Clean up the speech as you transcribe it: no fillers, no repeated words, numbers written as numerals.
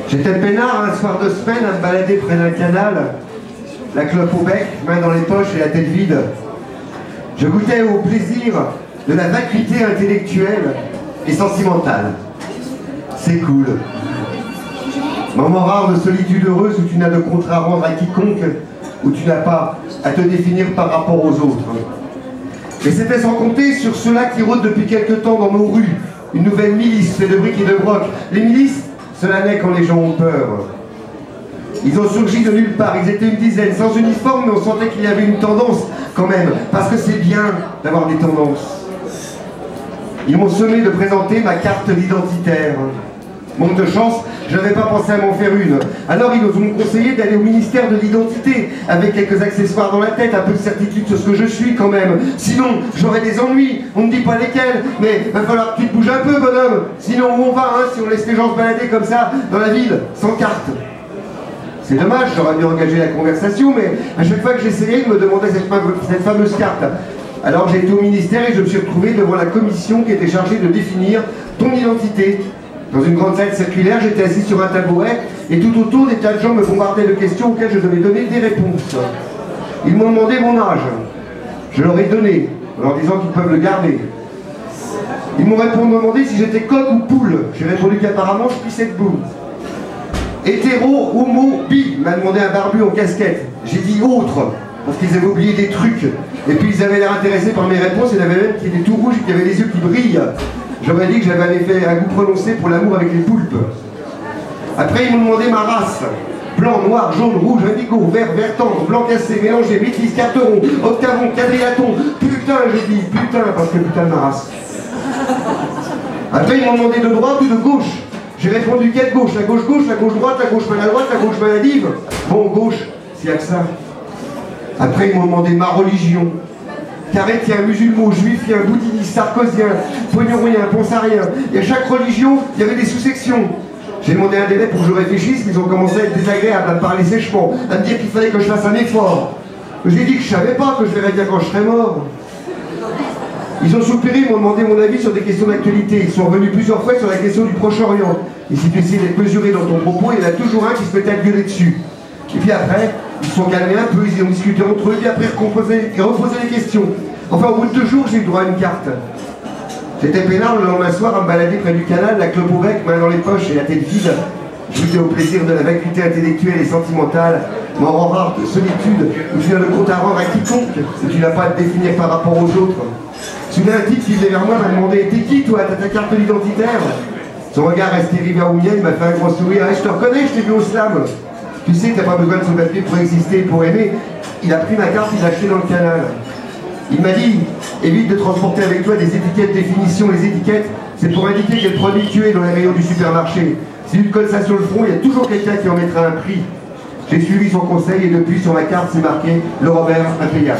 J'étais peinard un soir de semaine à me balader près d'un canal, la clope au bec, main dans les poches et la tête vide. Je goûtais au plaisir de la vacuité intellectuelle et sentimentale. C'est cool. Moment rare de solitude heureuse où tu n'as de compte à rendre à quiconque, où tu n'as pas à te définir par rapport aux autres. Et c'était sans compter sur ceux-là qui rôdent depuis quelque temps dans nos rues, une nouvelle milice faite de briques et de broc. Les milices, cela naît quand les gens ont peur. Ils ont surgi de nulle part, ils étaient une dizaine, sans uniforme, mais on sentait qu'il y avait une tendance quand même, parce que c'est bien d'avoir des tendances. Ils m'ont sommé de présenter ma carte d'identitaire. Manque de chance, je n'avais pas pensé à m'en faire une. Alors ils nous ont conseillé d'aller au ministère de l'identité, avec quelques accessoires dans la tête, un peu de certitude sur ce que je suis quand même. Sinon, j'aurai des ennuis, on ne dit pas lesquels, mais il va falloir que tu te bouges un peu, bonhomme. Sinon, où on va, hein, si on laisse les gens se balader comme ça, dans la ville, sans carte. C'est dommage, j'aurais dû engager la conversation, mais à chaque fois que j'essayais, ils me demandaient cette fameuse carte. Alors j'ai été au ministère et je me suis retrouvé devant la commission qui était chargée de définir ton identité. Dans une grande salle circulaire, j'étais assis sur un tabouret et tout autour, des tas de gens me bombardaient de questions auxquelles je devais donner des réponses. Ils m'ont demandé mon âge. Je leur ai donné, en leur disant qu'ils peuvent le garder. Ils m'ont demandé si j'étais coq ou poule. J'ai répondu qu'apparemment je pissais debout. Hétéro, homo, bi, m'a demandé un barbu en casquette. J'ai dit autre, parce qu'ils avaient oublié des trucs. Et puis ils avaient l'air intéressés par mes réponses, il y en avait même qui étaient tout rouges et qui avaient les yeux qui brillent. J'aurais dit que j'avais fait un goût prononcé pour l'amour avec les poulpes. Après, ils m'ont demandé ma race. Blanc, noir, jaune, rouge, indigo, vert, vert tendre, blanc cassé, mélangé, métis, carteron, octavon, quadrillaton. Putain, j'ai dit, putain, parce que putain de ma race. Après, ils m'ont demandé de droite ou de gauche. J'ai répondu quelle gauche? La gauche-gauche, la gauche-droite, la gauche maladroite, la gauche maladive. Bon, gauche, s'il n'y a que ça. Après, ils m'ont demandé ma religion. Chrétien, musulman, juif, bouddhiste, sarkozien, pognorien, ponsarien. Et à chaque religion, il y avait des sous-sections. J'ai demandé un délai pour que je réfléchisse, mais ils ont commencé à être désagréables, à me parler sèchement, à me dire qu'il fallait que je fasse un effort. J'ai dit que je savais pas, que je verrais bien quand je serais mort. Ils ont soupiré, ils m'ont demandé mon avis sur des questions d'actualité. Ils sont revenus plusieurs fois sur la question du Proche-Orient. Et si tu essayes d'être mesuré dans ton propos, il y en a toujours un qui se mettait à gueuler dessus. Et puis après, ils se sont calmés un peu, ils ont discuté entre eux, puis après ils reposaient les questions. Enfin, au bout de 2 jours, j'ai eu droit à une carte. J'étais peinard le lendemain soir à me balader près du canal, la clope au bec, main dans les poches et la tête vide. J'étais au plaisir de la vacuité intellectuelle et sentimentale, moment rare de solitude, où tu n'as le compte à rendre à quiconque, où tu n'as pas à te définir par rapport aux autres. Soudain, un type qui venait vers moi m'a demandé « T'es qui, toi? T'as ta carte d'identitaire ?» Son regard resté rivé au mien, il m'a fait un gros sourire. « Je te reconnais, je t'ai vu au slam. Tu sais que t'as pas besoin de ce papier pour exister, pour aimer. » Il a pris ma carte, il l'a acheté dans le canal. Il m'a dit « Évite de transporter avec toi des étiquettes, définitions. Les étiquettes, c'est pour indiquer quel produit tu es dans les rayons du supermarché. Si tu te colles ça sur le front, il y a toujours quelqu'un qui en mettra un prix. » J'ai suivi son conseil et depuis, sur ma carte, c'est marqué « Le Robert impayable. »